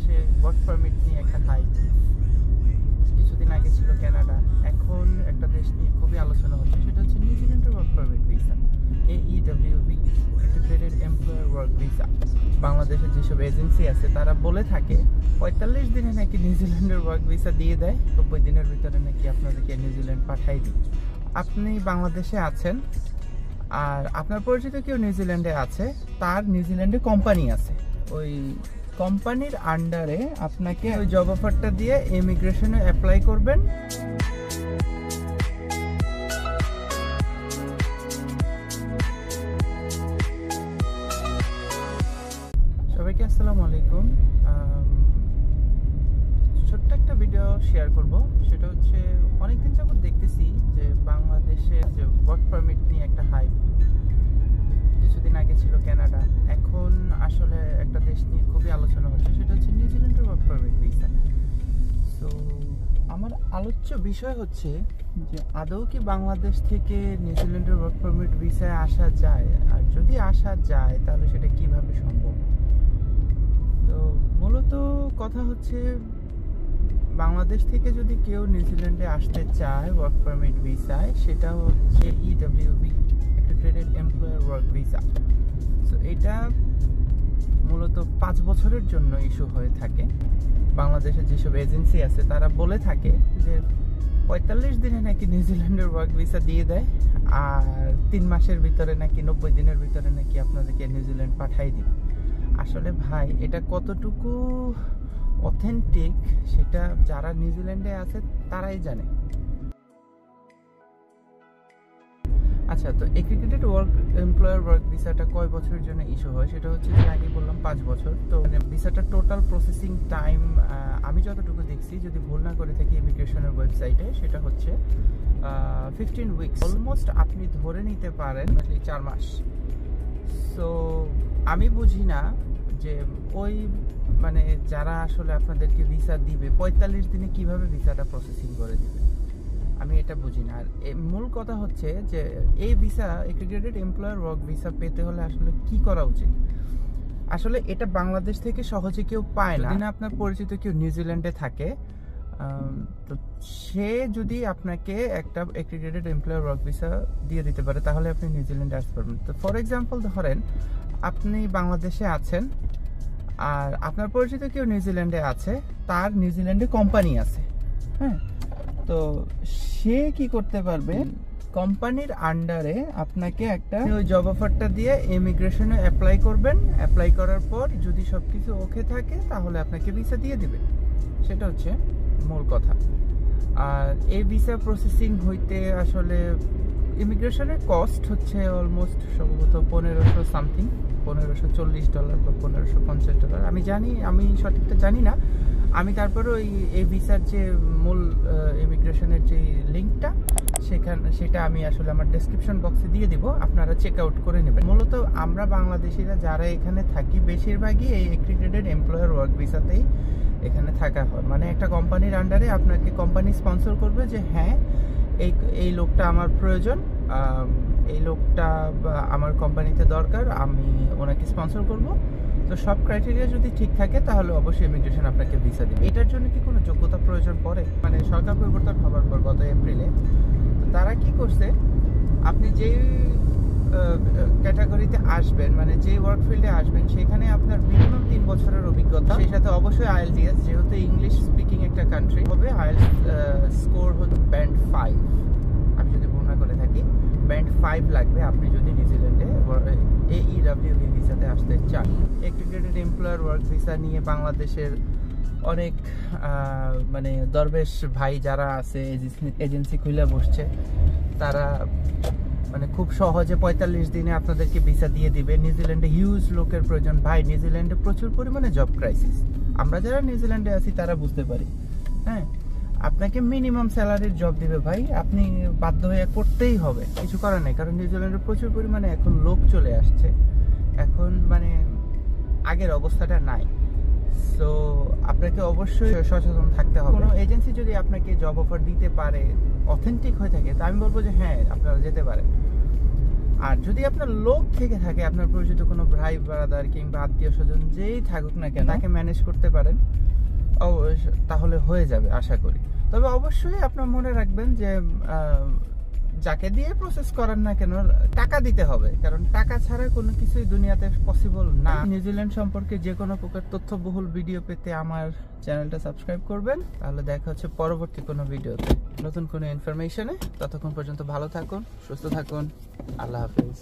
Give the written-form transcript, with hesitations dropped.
বাংলাদেশে work permit নিয়ে একটা হাই, কিছুদিন আগে ছিল কানাডা, এখন একটা দেশ নিয়ে খুবই আলোচনা হচ্ছে, সেটা হচ্ছে নিউজিল্যান্ডের work permit visa, AEWV, integrated employer work visa. বাংলাদেশের যেসব এজেন্সি আছে তারা বলে থাকে 45 দিনে নাকি নিউজিল্যান্ডের ওয়ার্ক ভিসা দিয়ে দেয়, 90 দিনের ভিতরে নাকি আপনাদেরকে নিউজিল্যান্ড পাঠাই দিই। আপনি বাংলাদেশে আছেন আর আপনার পরিচিত কেউ নিউজিল্যান্ডে আছে, তার নিউজিল্যান্ডে কোম্পানি আছে, ওই কোম্পানির আন্ডারে আপনাকে ওই জব অফারটা দিয়ে ইমিগ্রেশনে অ্যাপ্লাই করবেন। সবাইকে আসসালামু আলাইকুম। ছোট্ট একটা ভিডিও শেয়ার করব, সেটা হচ্ছে অনেকদিন যাবত দেখতেছি যে বাংলাদেশে যে ওয়ার্ক পারমিট নিয়ে একটা হাই, কিছুদিন আগে ছিল কানাডা, এখন আসলে একটা দেশ নিয়ে খুবই আলোচনা হচ্ছে, সেটা হচ্ছে নিউজিল্যান্ডের ওয়ার্ক পারমিট ভিসা। তো আমার আলোচ্য বিষয় হচ্ছে যে আদৌ কি বাংলাদেশ থেকে নিউজিল্যান্ডের ওয়ার্ক পারমিট ভিসায় আসা যায়, আর যদি আসা যায় তাহলে সেটা কিভাবে সম্ভব। তো মূলত কথা হচ্ছে বাংলাদেশ থেকে যদি কেউ নিউজিল্যান্ডে আসতে চায় ওয়ার্ক পারমিট ভিসায়, সেটা হচ্ছে EWV, integrated employer work visa. তো এটা মূলত 5 বছরের জন্য ইস্যু হয়ে থাকে। বাংলাদেশের যেসব এজেন্সি আছে তারা বলে থাকে যে 45 দিনে নাকি নিউজিল্যান্ডের ওয়ার্ক ভিসা দিয়ে দেয়, আর 3 মাসের ভিতরে নাকি 90 দিনের ভিতরে নাকি আপনাদেরকে নিউজিল্যান্ড পাঠাই দিবে। আসলে ভাই এটা কতটুকু অথেন্টিক সেটা যারা নিউজিল্যান্ডে আছে তারাই জানে। আচ্ছা, তো ইন্টিগ্রেটেড এমপ্লয়ার ওয়ার্ক ভিসাটা কয় বছরের জন্য ইস্যু হয়, সেটা হচ্ছে যে আগে বললাম 5 বছর। তো ভিসাটা টোটাল প্রসেসিং টাইম আমি যতটুকু দেখছি, যদি ভুল না করে থাকি ইমিগ্রেশনের ওয়েবসাইটে, সেটা হচ্ছে 15 উইকস, অলমোস্ট আপনি ধরে নিতে পারেন 4 মাস। সো আমি বুঝি না যে ওই মানে যারা আসলে আপনাদেরকে ভিসা দিবে 45 দিনে কিভাবে ভিসাটা প্রসেসিং করে দিবে, আমি এটা বুঝি না। আর মূল কথা হচ্ছে যে এই visa, integrated employer work visa পেতে হলে আসলে কি করা উচিত। আসলে এটা বাংলাদেশ থেকে সহজে কেউ পায় না। যদি না আপনার পরিচিত কেউ নিউজিল্যান্ডে থাকে, তো সে যদি আপনাকে একটা ইন্টিগ্রেটেড এমপ্লয়ার ওয়ার্ক ভিসা দিয়ে দিতে পারে, তাহলে আপনি নিউজিল্যান্ডে আসতে পারবেন। তো ফর এক্সাম্পল ধরেন আপনি বাংলাদেশে আছেন আর আপনার পরিচিত কেউ নিউজিল্যান্ডে আছে, তার নিউজিল্যান্ডে কোম্পানি আছে, হ্যাঁ, তো সে কি করতে পারবে, কোম্পানির আন্ডারে আপনাকে একটা ওই জব অফারটা দিয়ে ইমিগ্রেশনে অ্যাপ্লাই করবেন। অ্যাপ্লাই করার পর যদি সবকিছু ওকে থাকে তাহলে আপনাকে ভিসা দিয়ে দিবে, সেটা হচ্ছে মূল কথা। আর এই ভিসা প্রসেসিং হইতে আসলে ইমিগ্রেশনের কস্ট হচ্ছে অলমোস্ট সম্ভবত 1500 সামথিং, $1540 বা $1550। আমি জানি, আমি সঠিকটা জানি না। আমি তারপরে এই ভিসার যে মূল ইমিগ্রেশনের যে লিঙ্কটা সেটা আমি আসলে আমার ডেসক্রিপশন বক্সে দিয়ে দিব, আপনারা চেক আউট করে নেবেন। মূলত আমরা বাংলাদেশিরা যারা এখানে থাকি বেশিরভাগই এই ইন্টিগ্রেটেড এমপ্লয়ার ওয়ার্ক ভিসাতেই এখানে থাকা হয়। মানে একটা কোম্পানির আন্ডারে আপনাকে কোম্পানি স্পন্সর করবে যে হ্যাঁ এই লোকটা আমার প্রয়োজন, এই লোকটা আমার কোম্পানিতে দরকার, আমি ওনাকে স্পন্সর করব। তো সব ক্রাইটেরিয়া যদি ঠিক থাকে তাহলে অবশ্যই ইমিগ্রেশন আপনাকে ভিসা দেবে। এটার জন্য কি কোনো যোগ্যতা প্রয়োজন পড়ে? মানে সরকার পরিবর্তন হওয়ার পর গত এপ্রিলে তারা কি করছে, আপনি যেই ক্যাটাগরিতে আসবেন, মানে যে ওয়ার্ক ফিল্ডে আসবেন, সেখানে আপনার মিনিমাম 3 বছরের অভিজ্ঞতা, সেই সাথে অবশ্যই IELTS, যেহেতু ইংলিশ স্পিকিং একটা কান্ট্রি হবে। IELTS স্কোর হচ্ছে ব্যান্ড 5, আমি যদি ভুল না করে থাকি ব্যান্ড 5 লাগবে আপনি যদি নিউজিল্যান্ডে AEWV ভিসাতে আসতে চান। ইন্টিগ্রেটেড এমপ্লয়ার ওয়ার্ক ভিসা নিয়ে বাংলাদেশের অনেক মানে দরবেশ ভাই যারা আছে, এজেন্সি খুলে বসছে, তারা মানে খুব সহজে 45 দিনে আপনাদেরকে ভিসা দিয়ে দিবে। নিউজিল্যান্ডে হিউজ লোকের প্রয়োজন ভাই, নিউজিল্যান্ডে প্রচুর পরিমাণে জব ক্রাইসিস। আমরা যারা নিউজিল্যান্ডে আছি তারা বুঝতে পারি, হ্যাঁ, আপনাকে মিনিমাম স্যালারির জব দিবে ভাই, আপনি বাধ্য হয়ে করতেই হবে, কিছু করার নেই। কারণ নিউজিল্যান্ডে প্রচুর পরিমাণে এখন লোক চলে আসছে, এখন মানে আগের অবস্থাটা নাই। সো আপনাকে অবশ্যই সচেতন থাকতে হবে। কোনো এজেন্সি যদি আপনাকে জব অফার দিতে পারে, অথেন্টিক হয়ে থাকে, তা আমি বলবো যে হ্যাঁ আপনারা যেতে পারেন। আর যদি আপনার লোক থেকে থাকে, আপনার পরিচিত কোনো ভাই ব্রাদার কিংবা আত্মীয় স্বজন যেই থাকুক না কেন, তাকে ম্যানেজ করতে পারেন, তাহলে হয়ে যাবে আশা করি। তবে অবশ্যই আপনার মনে রাখবেন যে যাকে দিয়ে প্রসেস করার না কেন টাকা দিতে হবে, কারণ টাকা ছাড়া কোনো কিছুই দুনিয়াতে পসিবল না। নিউজিল্যান্ড সম্পর্কে যে কোনো প্রকার তথ্যবহুল ভিডিও পেতে আমার চ্যানেলটা সাবস্ক্রাইব করবেন। তাহলে দেখা হচ্ছে পরবর্তী কোনো ভিডিওতে নতুন কোনো ইনফরমেশনে। ততক্ষণ পর্যন্ত ভালো থাকুন, সুস্থ থাকুন, আল্লাহ হাফেজ।